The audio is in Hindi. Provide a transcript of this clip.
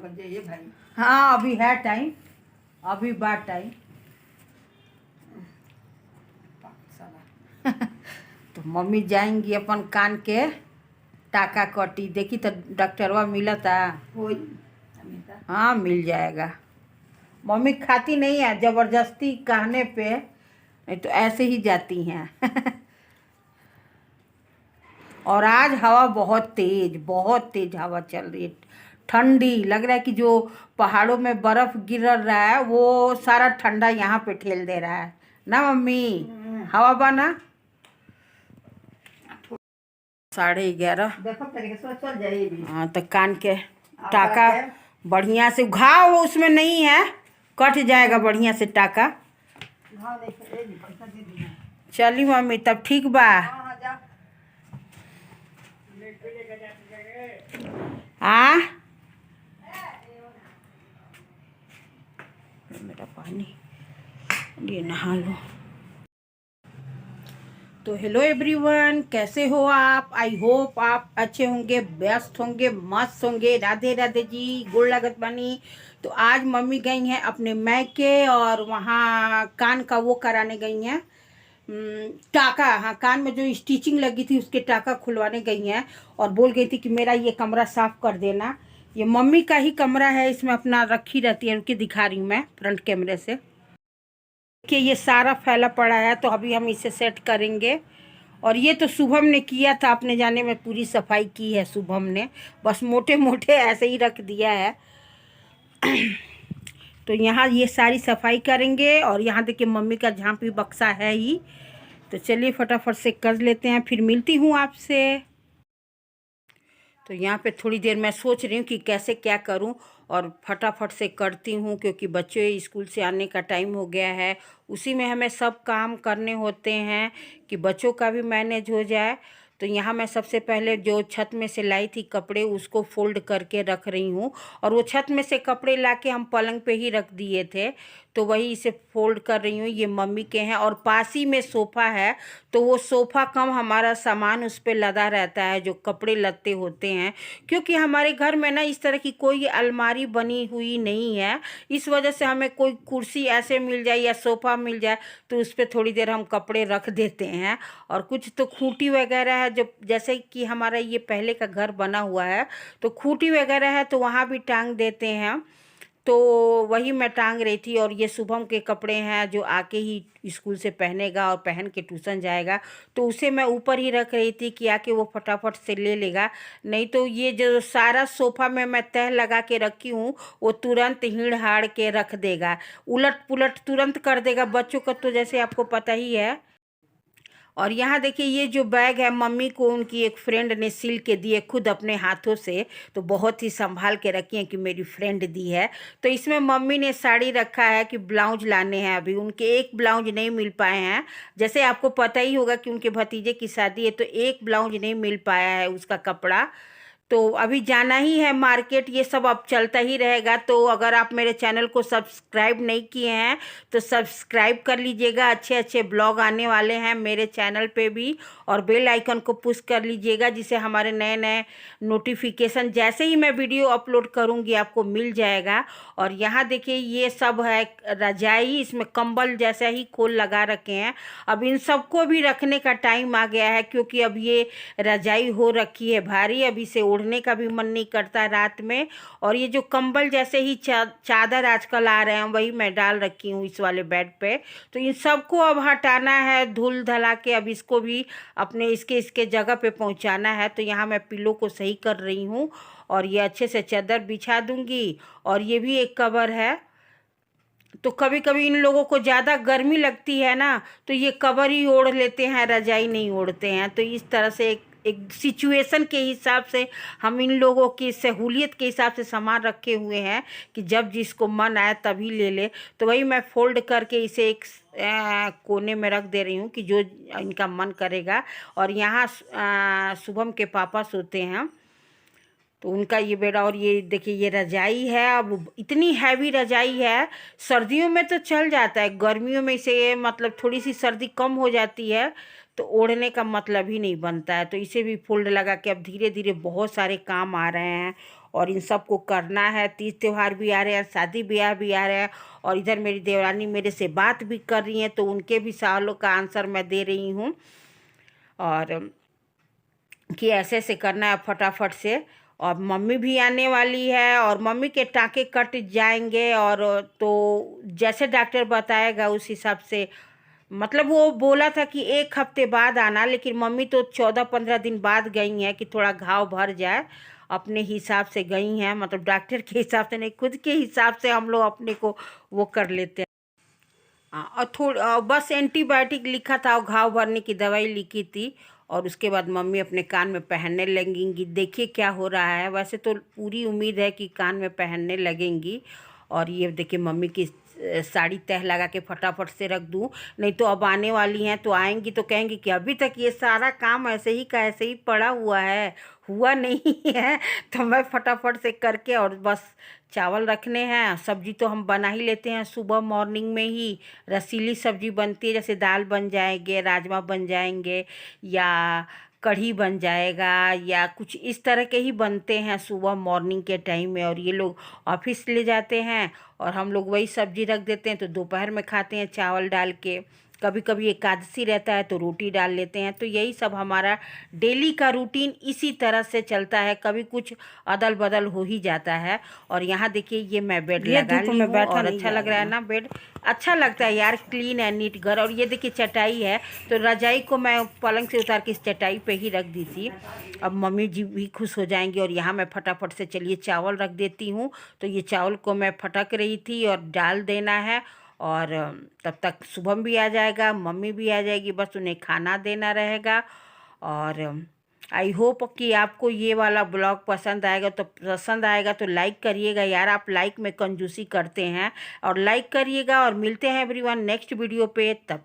बजे ये भाई। हाँ अभी है टाइम, अभी बात टाइम। तो मम्मी जाएंगी अपन कान के टाका कटी देखी तो डॉक्टरवा मिला था। हाँ मिल जाएगा। मम्मी खाती नहीं है जबरदस्ती कहने पे, नहीं तो ऐसे ही जाती हैं। और आज हवा बहुत तेज हवा चल रही है, ठंडी लग रहा है कि जो पहाड़ों में बर्फ गिर रहा है वो सारा ठंडा यहाँ पे ठेल दे रहा है ना मम्मी। हवा बना 11:30। देखो तरीके से चल जाएगी। हाँ तो कान के टाका बढ़िया से, घाव उसमें नहीं है, कट जाएगा बढ़िया से टाका। चली मम्मी तब ठीक बा। हाँ मेरा पानी ये नहा लो। तो हेलो एवरीवन, कैसे हो आप? आई होप आप अच्छे होंगे, व्यस्त होंगे, मस्त होंगे। राधे राधे जी, गोड़ लागत बानी। तो आज मम्मी गई हैं अपने मैके और वहाँ कान का वो कराने गई हैं, टाका। हाँ कान में जो स्टिचिंग लगी थी उसके टाका खुलवाने गई हैं और बोल गई थी कि मेरा ये कमरा साफ़ कर देना। ये मम्मी का ही कमरा है, इसमें अपना रखी रहती है। उनकी दिखा रही हूँ मैं फ्रंट कैमरे से। देखिए ये सारा फैला पड़ा है, तो अभी हम इसे सेट करेंगे। और ये तो शुभम ने किया था, अपने जाने में पूरी सफाई की है शुभम ने, बस मोटे मोटे ऐसे ही रख दिया है। तो यहाँ ये सारी सफाई करेंगे। और यहाँ देखिए मम्मी का झांपी बक्सा है ही। तो चलिए फटाफट से कर लेते हैं, फिर मिलती हूँ आपसे। तो यहाँ पे थोड़ी देर मैं सोच रही हूँ कि कैसे क्या करूँ, और फटाफट से करती हूँ क्योंकि बच्चे स्कूल से आने का टाइम हो गया है। उसी में हमें सब काम करने होते हैं कि बच्चों का भी मैनेज हो जाए। तो यहाँ मैं सबसे पहले जो छत में से लाई थी कपड़े उसको फोल्ड करके रख रही हूँ। और वो छत में से कपड़े लाके हम पलंग पे ही रख दिए थे, तो वही इसे फोल्ड कर रही हूँ। ये मम्मी के हैं और पास ही में सोफ़ा है, तो वो सोफ़ा कम हमारा सामान उस पर लदा रहता है जो कपड़े लत्ते होते हैं। क्योंकि हमारे घर में ना इस तरह की कोई अलमारी बनी हुई नहीं है, इस वजह से हमें कोई कुर्सी ऐसे मिल जाए या सोफ़ा मिल जाए तो उस पर थोड़ी देर हम कपड़े रख देते हैं। और कुछ तो खूंटी वगैरह है, जो जैसे कि हमारा ये पहले का घर बना हुआ है तो खूंटी वगैरह है तो वहाँ भी टांग देते हैं। तो वही मैं टांग रही थी। और ये शुभम के कपड़े हैं जो आके ही स्कूल से पहनेगा और पहन के ट्यूशन जाएगा, तो उसे मैं ऊपर ही रख रही थी कि आके वो फटाफट से ले लेगा। नहीं तो ये जो सारा सोफ़ा में मैं तह लगा के रखी हूँ वो तुरंत हिड़ हाड़ के रख देगा, उलट पुलट तुरंत कर देगा। बच्चों का तो जैसे आपको पता ही है। और यहाँ देखिए ये जो बैग है मम्मी को उनकी एक फ्रेंड ने सिल के दिए खुद अपने हाथों से, तो बहुत ही संभाल के रखी है कि मेरी फ्रेंड दी है। तो इसमें मम्मी ने साड़ी रखा है कि ब्लाउज लाने हैं, अभी उनके एक ब्लाउज नहीं मिल पाए हैं। जैसे आपको पता ही होगा कि उनके भतीजे की शादी है, तो एक ब्लाउज नहीं मिल पाया है उसका कपड़ा। तो अभी जाना ही है मार्केट, ये सब अब चलता ही रहेगा। तो अगर आप मेरे चैनल को सब्सक्राइब नहीं किए हैं तो सब्सक्राइब कर लीजिएगा, अच्छे अच्छे ब्लॉग आने वाले हैं मेरे चैनल पे भी। और बेल आइकन को पुश कर लीजिएगा जिससे हमारे नए नए नोटिफिकेशन जैसे ही मैं वीडियो अपलोड करूँगी आपको मिल जाएगा। और यहाँ देखिए ये सब है रजाई, इसमें कंबल जैसा ही खोल लगा रखे हैं। अब इन सबको भी रखने का टाइम आ गया है क्योंकि अब ये रजाई हो रखी है भारी, अभी से ओढ़ने का भी मन नहीं करता रात में। और ये जो कंबल जैसे ही चादर आजकल आ रहे हैं वही मैं डाल रखी हूँ इस वाले बेड पे। तो इन सबको अब हटाना है धुल धला के, अब इसको भी अपने इसके इसके जगह पे पहुँचाना है। तो यहाँ मैं पिलो को सही कर रही हूँ और ये अच्छे से चादर बिछा दूँगी। और ये भी एक कवर है, तो कभी कभी इन लोगों को ज़्यादा गर्मी लगती है ना तो ये कवर ही ओढ़ लेते हैं, रजाई नहीं ओढ़ते हैं। तो इस तरह से एक सिचुएशन के हिसाब से हम इन लोगों की सहूलियत के हिसाब से सामान रखे हुए हैं कि जब जिसको मन आए तभी ले ले। तो वही मैं फोल्ड करके इसे एक कोने में रख दे रही हूँ कि जो इनका मन करेगा। और यहाँ शुभम के पापा सोते हैं तो उनका ये बेड़ा। और ये देखिए ये रजाई है, अब इतनी हैवी रजाई है, सर्दियों में तो चल जाता है, गर्मियों में इसे मतलब थोड़ी सी सर्दी कम हो जाती है तो ओढ़ने का मतलब ही नहीं बनता है। तो इसे भी फोल्ड लगा के अब धीरे धीरे बहुत सारे काम आ रहे हैं और इन सब को करना है। तीज त्यौहार भी आ रहे हैं, शादी ब्याह भी आ रहे हैं और इधर मेरी देवरानी मेरे से बात भी कर रही हैं, तो उनके भी सवालों का आंसर मैं दे रही हूँ और कि ऐसे ऐसे करना है फटाफट से। और मम्मी भी आने वाली है और मम्मी के टाँके कट जाएंगे और तो जैसे डॉक्टर बताएगा उस हिसाब से, मतलब वो बोला था कि 1 हफ्ते बाद आना, लेकिन मम्मी तो 14-15 दिन बाद गई हैं कि थोड़ा घाव भर जाए, अपने हिसाब से गई हैं। मतलब डॉक्टर के हिसाब से नहीं, खुद के हिसाब से हम लोग अपने को वो कर लेते हैं। और बस एंटीबायोटिक लिखा था और घाव भरने की दवाई लिखी थी और उसके बाद मम्मी अपने कान में पहनने लगेंगी। देखिए क्या हो रहा है। वैसे तो पूरी उम्मीद है कि कान में पहनने लगेंगी। और ये देखिए मम्मी की साड़ी तह लगा के फटाफट से रख दूँ, नहीं तो अब आने वाली हैं तो आएंगी तो कहेंगी कि अभी तक ये सारा काम ऐसे ही का ऐसे ही पड़ा हुआ है, हुआ नहीं है। तो मैं फटाफट से करके और बस चावल रखने हैं। सब्जी तो हम बना ही लेते हैं सुबह मॉर्निंग में ही, रसीली सब्जी बनती है, जैसे दाल बन जाएंगे, राजमा बन जाएंगे या कढ़ी बन जाएगा या कुछ इस तरह के ही बनते हैं सुबह मॉर्निंग के टाइम में। और ये लोग ऑफिस ले जाते हैं और हम लोग वही सब्जी रख देते हैं, तो दोपहर में खाते हैं चावल डाल के। कभी कभी एकादशी रहता है तो रोटी डाल लेते हैं। तो यही सब हमारा डेली का रूटीन इसी तरह से चलता है, कभी कुछ अदल बदल हो ही जाता है। और यहाँ देखिए ये मैं बेड लगा ली हूँ और अच्छा लग रहा है ना बेड, अच्छा लगता है यार, क्लीन है, नीट घर। और ये देखिए चटाई है, तो रजाई को मैं पलंग से उतार के इस चटाई पे ही रख दी थी। अब मम्मी जी भी खुश हो जाएंगी। और यहाँ मैं फटाफट से चलिए चावल रख देती हूँ। तो ये चावल को मैं फटक रही थी और डाल देना है और तब तक शुभम भी आ जाएगा, मम्मी भी आ जाएगी, बस उन्हें खाना देना रहेगा। और आई होप कि आपको ये वाला ब्लॉग पसंद आएगा तो लाइक करिएगा यार, आप लाइक में कंजूसी करते हैं और लाइक करिएगा। और मिलते हैं एवरीवन नेक्स्ट वीडियो पे, तब